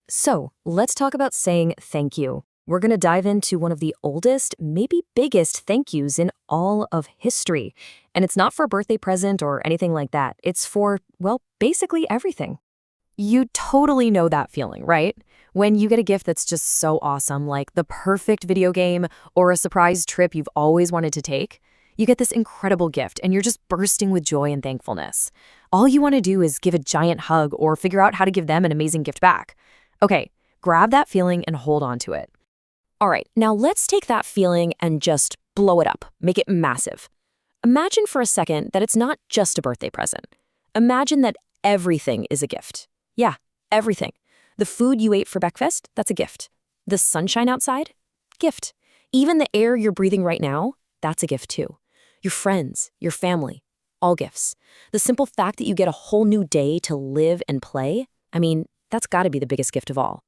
So, let's talk about saying thank you. We're going to dive into one of the oldest, maybe biggest thank yous in all of history. And it's not for a birthday present or anything like that. It's for, well, basically everything. You totally know that feeling, right? When you get a gift that's just so awesome, like the perfect video game or a surprise trip you've always wanted to take. You get this incredible gift and you're just bursting with joy and thankfulness. All you want to do is give a giant hug or figure out how to give them an amazing gift back. Okay, grab that feeling and hold on to it. All right, now let's take that feeling and just blow it up, make it massive. Imagine for a second that it's not just a birthday present. Imagine that everything is a gift. Yeah, everything. The food you ate for breakfast, that's a gift. The sunshine outside, gift. Even the air you're breathing right now, that's a gift too. Your friends, your family, all gifts. The simple fact that you get a whole new day to live and play, that's got to be the biggest gift of all.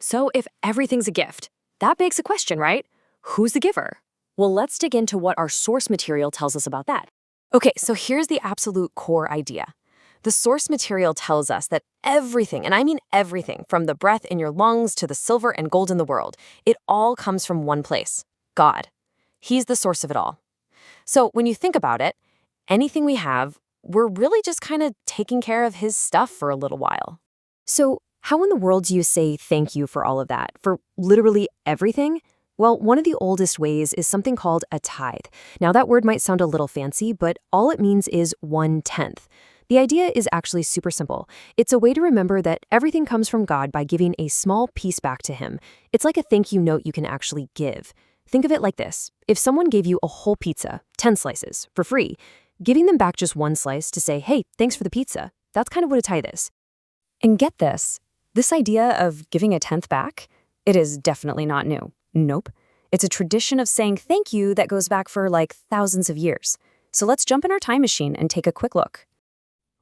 So if everything's a gift, that begs a question, right? Who's the giver? Well, let's dig into what our source material tells us about that. Okay, so here's the absolute core idea. The source material tells us that everything, and I mean everything, from the breath in your lungs to the silver and gold in the world, it all comes from one place, God. He's the source of it all. So when you think about it, anything we have, we're really just kind of taking care of his stuff for a little while. So how in the world do you say thank you for all of that, for literally everything? Well, one of the oldest ways is something called a tithe. Now, that word might sound a little fancy, but all it means is 1/10. The idea is actually super simple. It's a way to remember that everything comes from God by giving a small piece back to him. It's like a thank you note you can actually give. Think of it like this. If someone gave you a whole pizza, 10 slices, for free, giving them back just one slice to say, hey, thanks for the pizza, that's kind of what a tithe is. And get this idea of giving a tenth back, it is definitely not new. Nope. It's a tradition of saying thank you that goes back for like thousands of years. So let's jump in our time machine and take a quick look.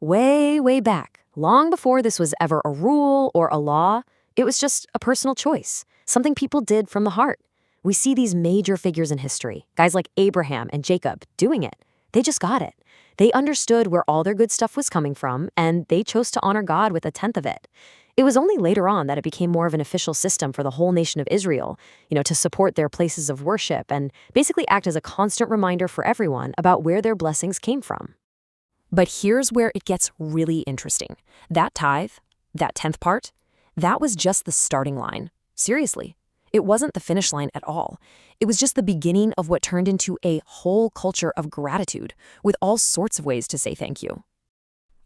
Way, way back, long before this was ever a rule or a law, it was just a personal choice, something people did from the heart. We see these major figures in history, guys like Abraham and Jacob, doing it. They just got it. They understood where all their good stuff was coming from, and they chose to honor God with a tenth of it. It was only later on that it became more of an official system for the whole nation of Israel, to support their places of worship and basically act as a constant reminder for everyone about where their blessings came from. But here's where it gets really interesting. That tithe, that tenth part, that was just the starting line. Seriously. It wasn't the finish line at all. It was just the beginning of what turned into a whole culture of gratitude, with all sorts of ways to say thank you.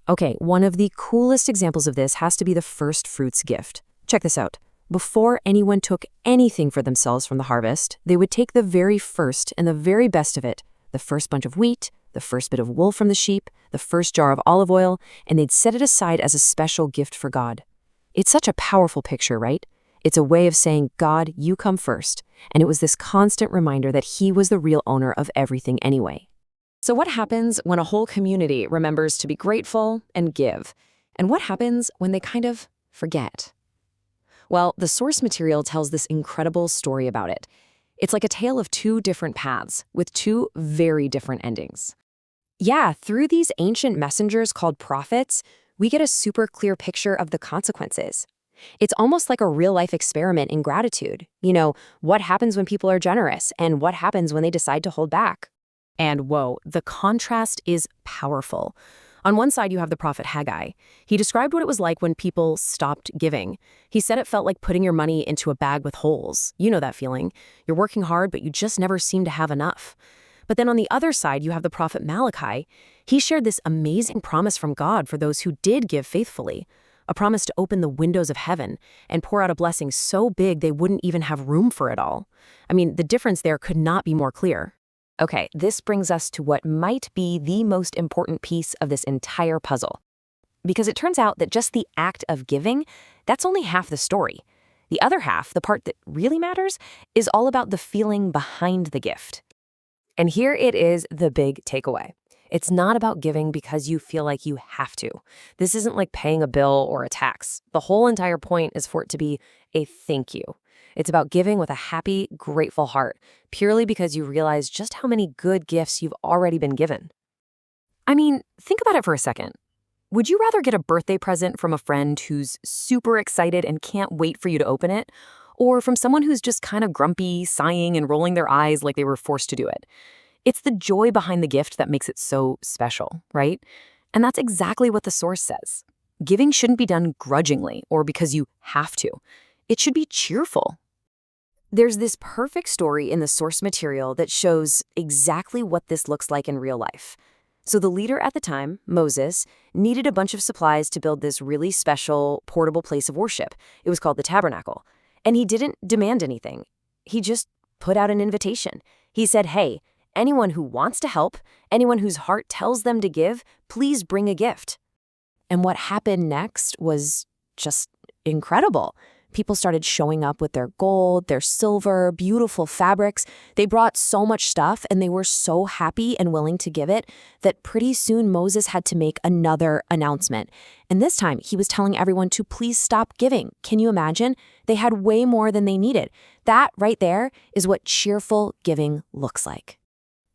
Okay, one of the coolest examples of this has to be the first fruits gift. Check this out. Before anyone took anything for themselves from the harvest, they would take the very first and the very best of it, the first bunch of wheat, the first bit of wool from the sheep, the first jar of olive oil, and they'd set it aside as a special gift for God. It's such a powerful picture, right? It's a way of saying, God, you come first. And it was this constant reminder that he was the real owner of everything anyway. So what happens when a whole community remembers to be grateful and give? And what happens when they kind of forget? Well, the source material tells this incredible story about it. It's like a tale of two different paths with two very different endings. Yeah, through these ancient messengers called prophets, we get a super clear picture of the consequences. It's almost like a real-life experiment in gratitude. What happens when people are generous and what happens when they decide to hold back? And whoa, the contrast is powerful. On one side, you have the prophet Haggai. He described what it was like when people stopped giving. He said it felt like putting your money into a bag with holes. You know that feeling. You're working hard, but you just never seem to have enough. But then on the other side, you have the prophet Malachi. He shared this amazing promise from God for those who did give faithfully. A promise to open the windows of heaven and pour out a blessing so big they wouldn't even have room for it all. The difference there could not be more clear. Okay, this brings us to what might be the most important piece of this entire puzzle. Because it turns out that just the act of giving, that's only half the story. The other half, the part that really matters, is all about the feeling behind the gift. And here it is, the big takeaway. It's not about giving because you feel like you have to. This isn't like paying a bill or a tax. The whole entire point is for it to be a thank you. It's about giving with a happy, grateful heart, purely because you realize just how many good gifts you've already been given. Think about it for a second. Would you rather get a birthday present from a friend who's super excited and can't wait for you to open it? Or from someone who's just kind of grumpy, sighing, and rolling their eyes like they were forced to do it? It's the joy behind the gift that makes it so special, right? And that's exactly what the source says. Giving shouldn't be done grudgingly or because you have to. It should be cheerful. There's this perfect story in the source material that shows exactly what this looks like in real life. So the leader at the time, Moses, needed a bunch of supplies to build this really special, portable place of worship. It was called the tabernacle. And he didn't demand anything. He just put out an invitation. He said, hey, anyone who wants to help, anyone whose heart tells them to give, please bring a gift. And what happened next was just incredible. People started showing up with their gold, their silver, beautiful fabrics. They brought so much stuff, and they were so happy and willing to give it that pretty soon Moses had to make another announcement. And this time, he was telling everyone to please stop giving. Can you imagine? They had way more than they needed. That right there is what cheerful giving looks like.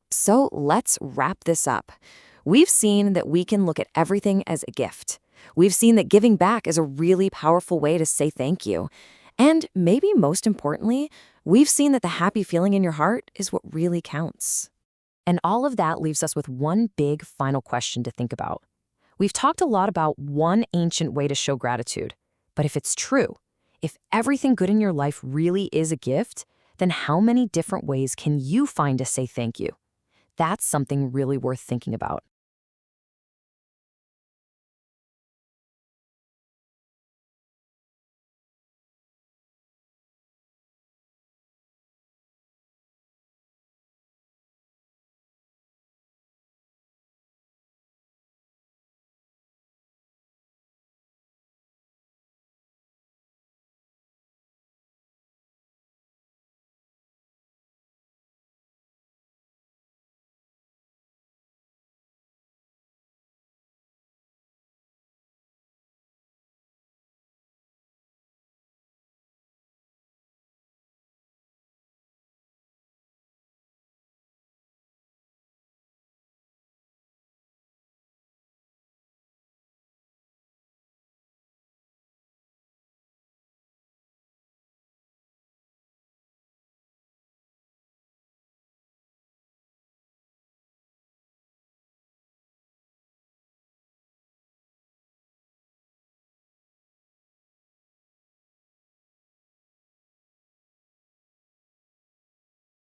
So let's wrap this up. We've seen that we can look at everything as a gift. We've seen that giving back is a really powerful way to say thank you. And maybe most importantly, we've seen that the happy feeling in your heart is what really counts. And all of that leaves us with one big final question to think about. We've talked a lot about one ancient way to show gratitude. But if it's true, if everything good in your life really is a gift, then how many different ways can you find to say thank you? That's something really worth thinking about.